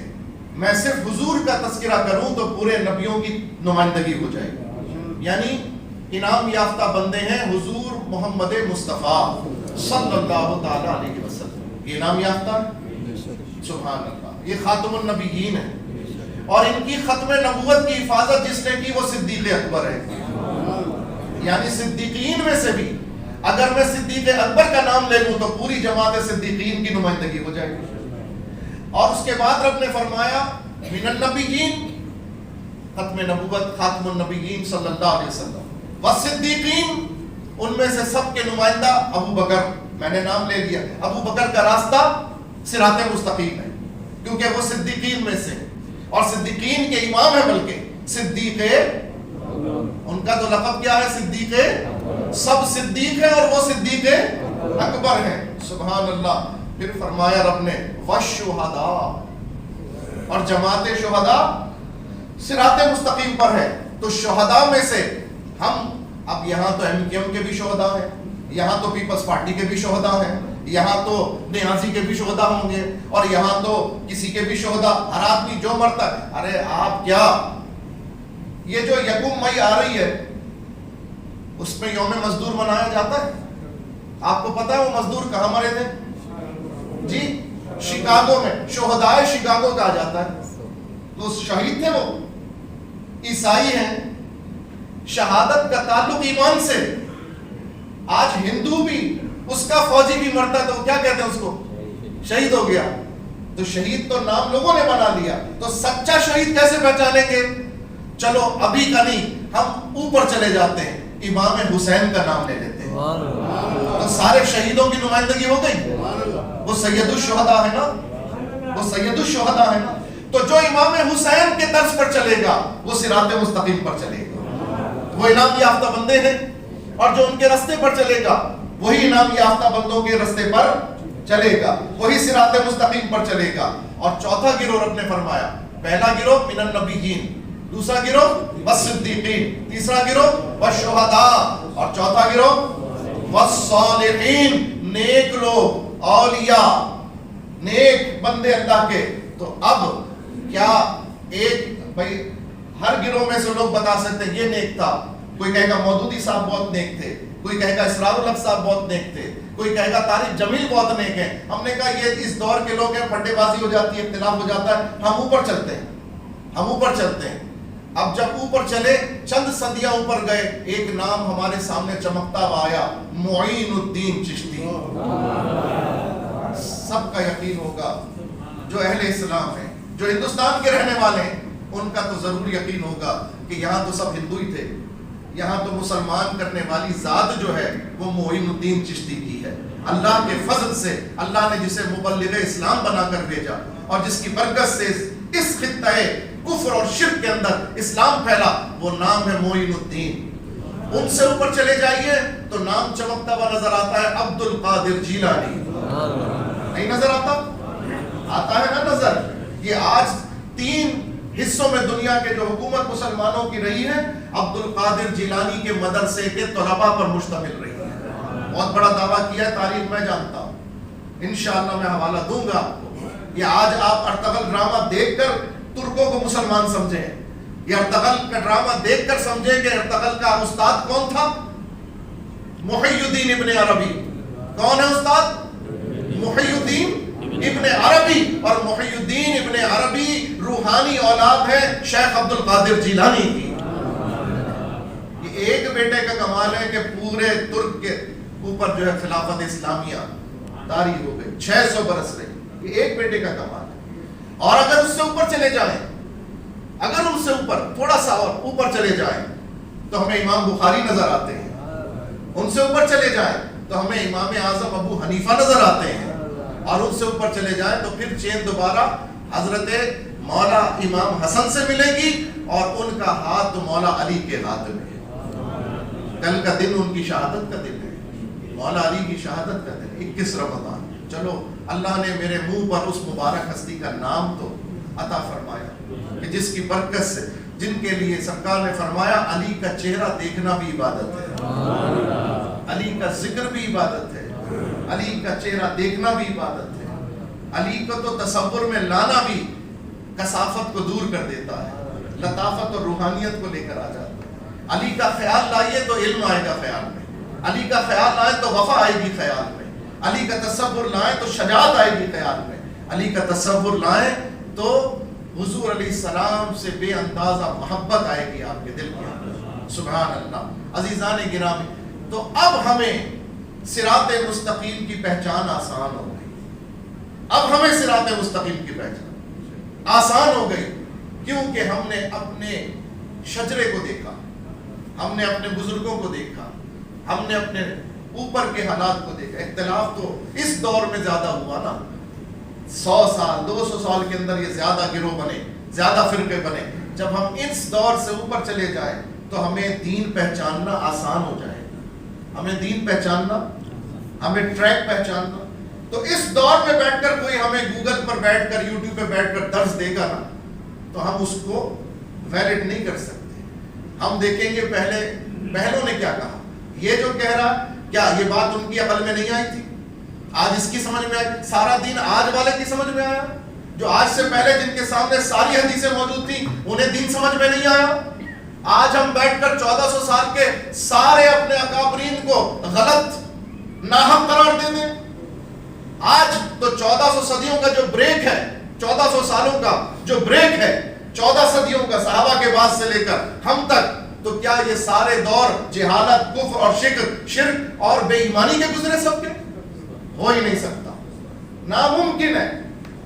میں صرف حضور کا تذکرہ کروں تو پورے نبیوں کی نمائندگی ہو جائے گی، یعنی انعام یافتہ بندے ہیں حضور محمد مصطفیٰ صلی اللہ تعالی علیہ وسلم، یہ انعام یافتہ، سبحان اللہ، یہ خاتم النبیین ہے، اور ان کی ختم نبوت کی حفاظت جس نے کی وہ صدیق اکبر ہے۔ یعنی صدیقین میں سے بھی اگر میں صدیق اکبر کا نام لے لوں تو پوری جماعت صدیقین کی نمائندگی ہو جائے گی۔ اور اس کے بعد رب نے فرمایا من النبیین، ختم نبوت خاتم النبیین صلی اللہ علیہ وسلم، والصدیقین، ان میں سے سب کے نمائندہ ابو بکر، میں نے نام لے لیا، ابو بکر کا راستہ صراط مستقیم ہے کیونکہ وہ صدیقین میں سے، اور صدیقین کے امام ہے، بلکہ صدیق، ان کا تو لقب کیا ہے؟ صدیق، سب صدیق ہے اور وہ صدیق اکبر ہے، سبحان اللہ۔ پھر فرمایا رب نے والشہداء، اور جماعت شہداء صراط مستقیم پر ہے۔ تو شہداء میں سے ہم، اب یہاں تو MKM کے بھی شہداء ہیں، یہاں تو پیپلز پارٹی کے بھی شہداء ہیں، یہاں تو نیازی کے بھی شہداء ہوں گے، اور یہاں تو کسی کے بھی شہداء، ہر آدمی جو مرتا ہے۔ ارے آپ کیا، یہ جو یکم مئی آ رہی ہے، اس میں یوم مزدور منایا جاتا ہے؟ آپ کو پتا ہے وہ مزدور کہاں مرے تھے؟ جی شکاگو میں، شہدائے شکاگو کہا جاتا ہے، تو شہید تھے وہ، عیسائی ہیں، شہادت کا تعلق ایمان سے۔ آج ہندو بھی اس کا فوجی بھی مرتا ہے تو کیا کہتے ہیں اس کو؟ شہید ہو گیا۔ تو شہید تو نام لوگوں نے بنا لیا، تو سچا شہید کیسے پہچانیں گے؟ چلو ابھی کا نہیں، ہم اوپر چلے جاتے ہیں، امام حسین کا نام لے لیتے ہیں، تو سارے شہیدوں کی نمائندگی ہو گئی۔ وہ سید الشہداء ہے نا، وہ سید الشہداء ہے نا۔ تو جو امام حسین کے طرز پر چلے گا وہ صراط مستقیم پر چلے گا، وہ انعام یافتہ بندے ہیں، اور جو ان کے راستے پر چلے گا وہی انعام یافتہ بندوں کے راستے پر چلے گا، وہی صراط مستقیم پر چلے گا۔ اور چوتھا گروہ رب نے فرمایا، پہلا گروہ من النبیین، دوسرا گروہ والصدیقین، تیسرا گروہ والشہداء، اور چوتھا گروہ والصالحین، نیک لوگ، اولیاء، نیک بندے اللہ کے۔ تو اب کیا ایک بھائی ہر گروہ میں سے لوگ بتا سکتے ہیں یہ نیک تھا؟ کوئی کہے گا مودودی صاحب بہت نیک تھے، کوئی کہے گا اسرار الحق صاحب بہت نیک تھے، کوئی کہے گا طارق جمیل بہت نیک ہیں۔ ہم نے کہا یہ اس دور کے لوگ ہیں، پھڈے بازی ہو جاتی ہے، اختلاف ہو جاتا ہے، ہم اوپر چلتے ہیں، ہم اوپر چلتے ہیں۔ اب جب اوپر چلے، چند صدیاں اوپر گئے، ایک نام ہمارے سامنے چمکتا ہوا آیا، معین الدین چشتی۔ سب کا یقین ہوگا جو اہل اسلام ہیں، جو ہندوستان کے رہنے والے ہیں، ان کا تو ضرور یقین ہوگا کہ یہاں تو سب ہندو ہی تھے، یہاں تو مسلمان کرنے والی ذات جو ہے وہ معین الدین چشتی کی ہے۔ اللہ کے فضل سے اللہ نے جسے مبلغ اسلام بنا کر بھیجا، اور جس کی برکت سے اس خطہ کفر اور شرک کے اندر اسلام پھیلا، وہ نام ہے معین الدین۔ ان سے اوپر چلے جائیے تو نام چمکتا ہوا نظر آتا ہے عبد القادر جیلانی، نہیں نظر آتا؟ آتا ہے نا نظر۔ یہ آج 3 حصوں میں دنیا کے جو حکومت مسلمانوں کی رہی ہے، عبد القادر جیلانی کے مدرسے کے طلباء پر مشتمل رہی ہے۔ بہت بڑا دعویٰ کیا ہے، تاریخ میں جانتا ہوں، انشاءاللہ میں حوالہ دوں گا آپ کو۔ یہ آج آپ ارطغرل ڈرامہ دیکھ کر ترکوں کو مسلمان سمجھیں، یہ ارطغرل کا ڈرامہ دیکھ کر سمجھیں کہ ارطغرل کا استاد کون تھا؟ محی الدین ابن عربی۔ کون ہے استاد؟ محی الدین ابن عربی، اور محی الدین ابن عربی روحانی اولاد ہے شیخ عبد القادر جیلانی کی۔ یہ ایک بیٹے کا کمال ہے کہ پورے ترک کے اوپر جو ہے خلافت اسلامیہ طاری ہو گئی، 600 برس رہی، یہ ایک بیٹے کا کمال ہے۔ اور اگر اس سے اوپر چلے جائیں، اگر ان سے اوپر تھوڑا سا اور اوپر چلے جائیں تو ہمیں امام بخاری نظر آتے ہیں، ان سے اوپر چلے جائیں تو ہمیں امام اعظم ابو حنیفہ نظر آتے ہیں، اور ان سے اوپر چلے جائیں تو پھر چین دوبارہ حضرت مولا امام حسن سے ملے گی، اور ان کا ہاتھ مولا علی کے ہاتھ میں۔ کل کا دن ان کی شہادت کا دن ہے، مولا علی کی شہادت کا دن، 21 رمضان۔ چلو اللہ نے میرے منہ پر اس مبارک ہستی کا نام تو عطا فرمایا کہ جس کی برکت سے، جن کے لیے سرکار نے فرمایا علی کا چہرہ دیکھنا بھی عبادت ہے، علی کا ذکر بھی عبادت ہے، علی کا چہرہ دیکھنا بھی عبادت ہے، علی کو تو تصور میں لانا بھی کثافت کو دور کر دیتا ہے، لطافت اور روحانیت کو لے کر آ جاتا ہے۔ علی کا خیال لائیے تو علم آئے گا خیال میں، علی کا خیال لائیں تو وفا آئے گی خیال میں، علی کا تصور لائیں تو شجاعت آئے گی خیال میں، علی کا تصور لائیں تو حضور علیہ السلام سے بے اندازہ محبت آئے گی آپ کے دل کے اندر۔ سبحان اللہ۔ عزیزان گرامی، تو اب ہمیں صراط مستقیم کی پہچان آسان ہو گئی، اب ہمیں صراط مستقیم کی پہچان آسان ہو گئی، کیونکہ ہم نے اپنے شجرے کو دیکھا، ہم نے اپنے بزرگوں کو دیکھا، ہم نے اپنے اوپر کے حالات کو دیکھا۔ اختلاف تو اس دور میں زیادہ ہوا نا، 100 سال 200 سال کے اندر یہ زیادہ گروہ بنے، زیادہ فرقے بنے۔ جب ہم اس دور سے اوپر چلے جائیں تو ہمیں دین پہچاننا آسان ہو جائے گا، ہمیں دین پہچاننا، ہمیں ٹریک پہچاننا۔ تو اس دور میں بیٹھ کر کوئی ہمیں گوگل پر بیٹھ کر، یوٹیوب پہ بیٹھ کر درس دے گا نا، تو ہم اس کو ویلڈ نہیں کر سکتے۔ ہم دیکھیں گے پہلوں نے کیا کہا، یہ جو کہہ رہا، کیا یہ بات ان کی عقل میں نہیں آئی تھی؟ آج اس کی سمجھ میں آئی؟ سارا دین آج والے کی سمجھ میں آیا؟ جو آج سے پہلے جن کے سامنے ساری حدیثیں موجود تھیں انہیں دین سمجھ میں نہیں آیا؟ آج ہم بیٹھ کر 1400 سال کے سارے اپنے اکابرین کو غلط ناحق قرار دے دیں. آج تو 1400 صدیوں کا جو بریک ہے، 1400 سالوں کا جو بریک ہے، 14 صدیوں کا صحابہ کے بعد سے لے کر ہم تک، تو کیا یہ سارے دور جہالت، کفر اور شرک اور بے ایمانی کے گزرے سب کے؟ ہو ہی نہیں سکتا، ناممکن ہے.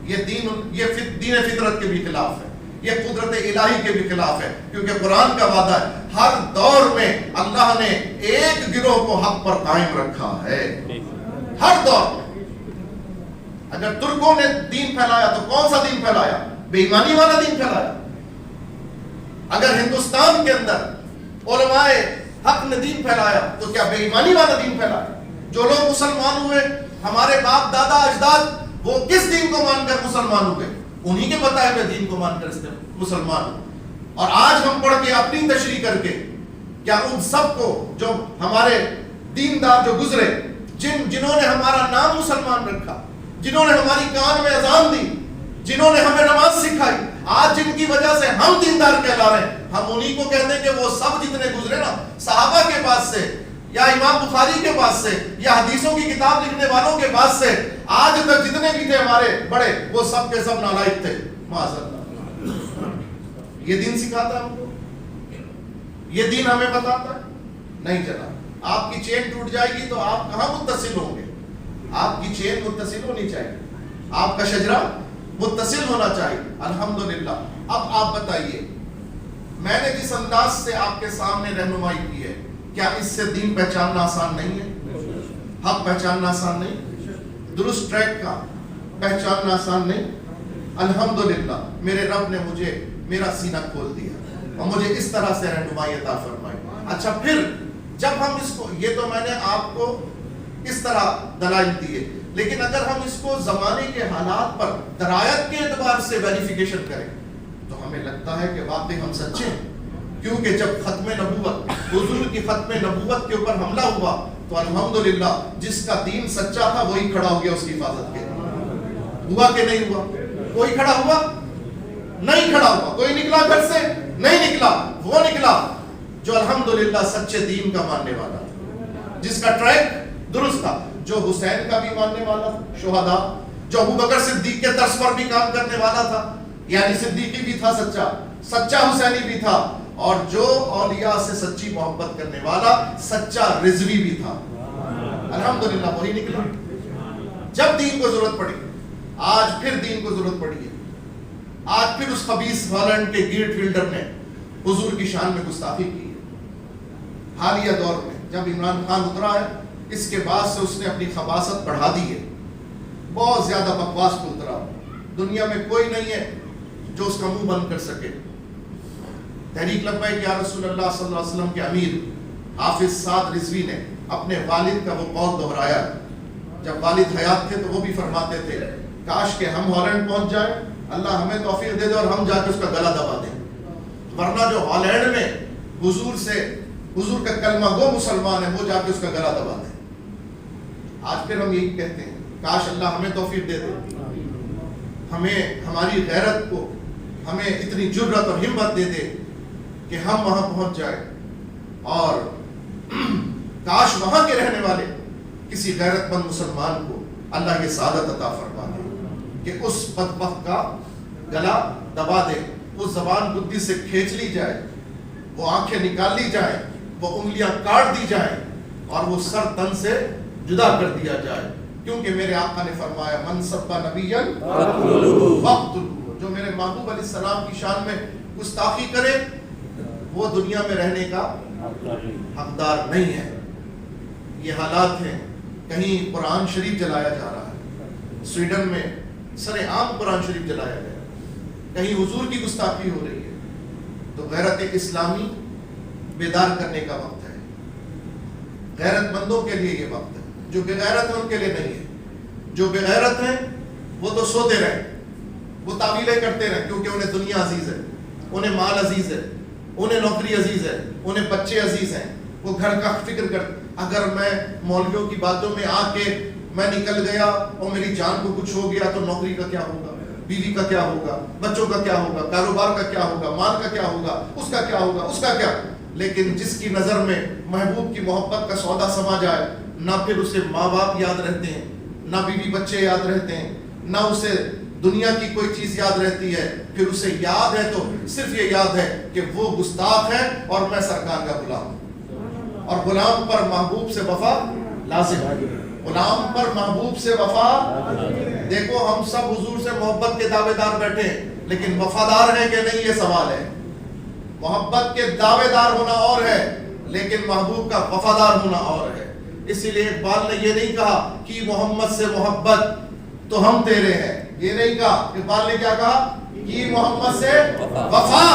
یہ دین فطرت کے بھی خلاف ہے، یہ قدرت الہی کے بھی خلاف ہے، کیونکہ قرآن کا وعدہ ہے ہر دور میں اللہ نے ایک گروہ کو حق پر قائم رکھا ہے، ہر دور میں. اگر ترکوں نے دین پھیلایا تو کون سا دین پھیلایا؟ بے ایمانی والا دین پھیلایا. اگر ہندوستان کے اندر علماء حق نے دین پھیلایا تو کیا بے ایمانی والا دین پھیلایا؟ جو لوگ مسلمان ہوئے، ہمارے باپ دادا اجداد، وہ کس دین کو مان کر مسلمان ہوئے؟ انہی کے بتائے ہوئے دین کو مان کر مسلمان ہوئے. اور آج ہم پڑھ کے اپنی تشریح کر کے کیا ان سب کو جو ہمارے دیندار جو گزرے، جنہوں نے ہمارا نام مسلمان رکھا، جنہوں نے ہماری کان میں اذان دی، جنہوں نے ہمیں نماز سکھائی، آج جن کی وجہ سے ہم دیندار کہلا رہے ہیں، ہم انہی کو کہتے ہیں کہ وہ سب جتنے گزرے نا صحابہ کے پاس سے، یا امام بخاری کے پاس سے، یا حدیثوں کی کتاب لکھنے والوں کے پاس سے، آج تک جتنے بھی تھے ہمارے بڑے، وہ سب کے سب نالائق تھے. معاذاللہ. یہ دین سکھاتا ہے ہم کو؟ یہ دین ہمیں بتاتا ہے؟ نہیں جناب. آپ کی چین ٹوٹ جائے گی تو آپ کہاں متصل ہوں گے؟ آپ کی چین متصل ہونی چاہیے، آپ کا شجرہ متصل ہونا چاہیے. الحمدللہ. اب آپ بتائیے، میں نے جس انداز سے آپ کے سامنے رہنمائی کی ہے، کیا اس سے دین پہچاننا آسان نہیں ہے؟ حق پہچاننا آسان نہیں؟ درست ٹریک کا پہچاننا آسان نہیں؟ الحمدللہ میرے رب نے مجھے میرا سینہ کھول دیا اور مجھے اس طرح سے رہنمائی عطا فرمائی. اچھا پھر جب ہم اس کو، یہ تو میں نے آپ کو اس طرح دلائل دیے، لیکن اگر ہم اس کو زمانے کے حالات پر درایت کے اعتبار سے ویریفیکیشن کریں تو ہمیں لگتا ہے کہ واقعی ہم سچے ہیں. کیونکہ جب ختم نبوت، حضور کی ختم نبوت کے اوپر حملہ ہوا تو الحمدللہ جس کا دین سچا تھا وہی کھڑا ہو گیا اس کی حفاظت کے لیے. ہوا کہ نہیں ہوا؟ کوئی کھڑا ہوا؟ نہیں کھڑا ہوا. کوئی نکلا گھر سے؟ نہیں نکلا. وہ نکلا جو الحمدللہ سچے دین کا ماننے والا تھا، جس کا ٹریک درست تھا، جو حسین کا بھی ماننے والا تھا، شہداء، جو ابوبکر صدیق کے طرز پر بھی کام کرنے والا تھا، یعنی صدیقی بھی تھا سچا حسینی بھی تھا، اور جو اولیاء سے سچی محبت کرنے والا سچا رضوی بھی تھا. الحمدللہ وہی نکلا. جب دین کو ضرورت پڑی، آج پھر دین کو ضرورت پڑی ہے، آج پھر اس خبیث ہالینڈ کے گیٹ فیلڈر نے حضور کی شان میں گستاخی کی ہے. حالیہ دور میں جب عمران خان اترا ہے، اس کے بعد سے اس نے اپنی خباثت بڑھا دی ہے، بہت زیادہ بکواس کو اترا. دنیا میں کوئی نہیں ہے جو اس کا منہ بند کر سکے. تحریک لبیک یا رسول اللہ صلی اللہ علیہ وسلم کے امیر حافظ سعد رضوی نے اپنے والد کا وہ قول دہرایا. جب والد حیات تھے تو وہ بھی فرماتے تھے کاش کہ ہم ہالینڈ پہنچ جائیں، اللہ ہمیں توفیق دے دے اور ہم جا کے اس کا گلا دبا دیں، ورنہ جو ہالینڈ میں حضور کا کلمہ گو مسلمان ہے وہ جا کے اس کا گلا دبا دیں. آج پھر ہم یہی کہتے ہیں کاش اللہ ہمیں توفیق دے دے، ہمیں ہماری غیرت کو، ہمیں اتنی جرأت اور ہمت دے دے کہ ہم وہاں پہنچ جائیں، اور کاش وہاں کے رہنے والے کسی غیرت مند مسلمان کو اللہ یہ سعادت عطا فرما دے کہ اس بدبخت کا گلا دبا دے، وہ زبان بدی سے کھینچ لی جائے، وہ آنکھیں نکال لی جائیں، وہ انگلیاں کاٹ دی جائیں، اور وہ سر تن سے جدا کر دیا جائے. کیونکہ میرے آقا نے فرمایا من سب نبیا فاقتلوہ، جو میرے محبوب علیہ السلام کی شان میں گستاخی کرے وہ دنیا میں رہنے کا حقدار نہیں ہے. یہ حالات ہیں. کہیں قرآن شریف جلایا جا رہا ہے، سویڈن میں سر عام قرآن شریف جلایا گیا، کہیں حضور کی گستاخی ہو رہی ہے. تو غیرت اسلامی بیدار کرنے کا وقت ہے. غیرت مندوں کے لیے یہ وقت ہے. جو بغیرت ہیں ان کے لیے نہیں ہے. جو بغیرت ہیں وہ تو سوتے رہے، وہ تعویلیں کرتے رہے، کیونکہ انہیں دنیا عزیز ہے، انہیں مال عزیز ہے، انہیں نوکری عزیز ہے، انہیں بچے عزیز ہیں. وہ گھر کا فکر کرتے. اگر میں مولویوں کی باتوں میں آ کے میں نکل گیا اور میری جان کو کچھ ہو گیا تو نوکری کا کیا ہوگا؟ بیوی کا کیا ہوگا, بچوں کا کیا ہوگا, کاروبار کا کیا ہوگا, مال کا کیا ہوگا, اس کا کیا ہوگا, اس کا کیا. لیکن جس کی نظر میں محبوب کی محبت کا سودا سما جائے, نہ پھر اسے ماں باپ یاد رہتے ہیں, نہ بیوی بچے یاد رہتے ہیں, نہ اسے دنیا کی کوئی چیز یاد رہتی ہے, پھر اسے یاد ہے تو صرف یہ یاد ہے کہ وہ گستاخ ہے اور میں سرکار کا غلام ہوں. اور غلام پر محبوب سے وفا لازم ہے, غلام پر محبوب سے وفا. دیکھو ہم سب حضور سے محبت کے دعوے دار بیٹھے ہیں, لیکن وفادار ہیں کہ نہیں یہ سوال ہے. محبت کے دعوے دار ہونا اور ہے, لیکن محبوب کا وفادار ہونا اور ہے. اسی لیے اقبال نے یہ نہیں کہا کہ محمد سے محبت تو ہم تیرے ہیں, یہ نہیں کہا. اقبال نے کیا کہا کہ محمد سے وفا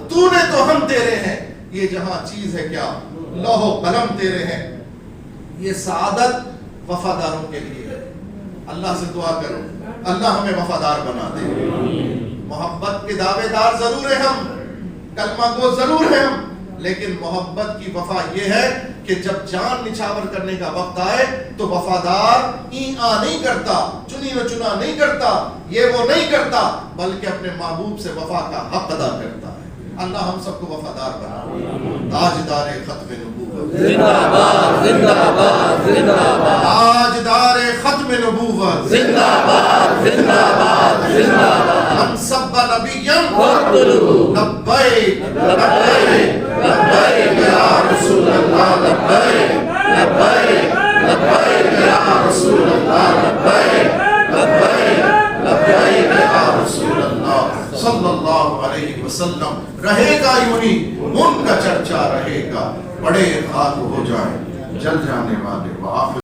تو نے تو ہم تیرے ہیں. یہ جہاں چیز ہے کیا, لوح و قلم تیرے ہیں. یہ سعادت وفاداروں کے لیے ہے. اللہ سے دعا کرو اللہ ہمیں وفادار بنا دے. محبت کے دعوے دار ضرور ہیں ہم, کلمہ کو ضرور ہے ہم, لیکن محبت کی وفا یہ ہے کہ جب جان نچھاور کرنے کا وقت آئے تو وفادار نہیں کرتا, چنی و چنا نہیں کرتا, یہ وہ نہیں کرتا, بلکہ اپنے محبوب سے وفا کا حق ادا کرتا ہے. اللہ ہم سب کو وفادار بنا. تاجدار ختم نبوت زندہ باد زندہ باد زندہ باد. تاجدار ختم نبوت زندہ باد زندہ باد زندہ باد. من سب نبیا فاقتلوه. لبیک لبیک لبیک یا رسول اللہ. لبیک لبیک لبیک یا رسول اللہ. لبیک لبیک لبیک یا رسول اللہ. صلی اللہ علیہ وسلم. رہے گا یوں ہی ان کا چرچا رہے گا, بڑے خاک ہو جائیں جل جانے والے. وآخر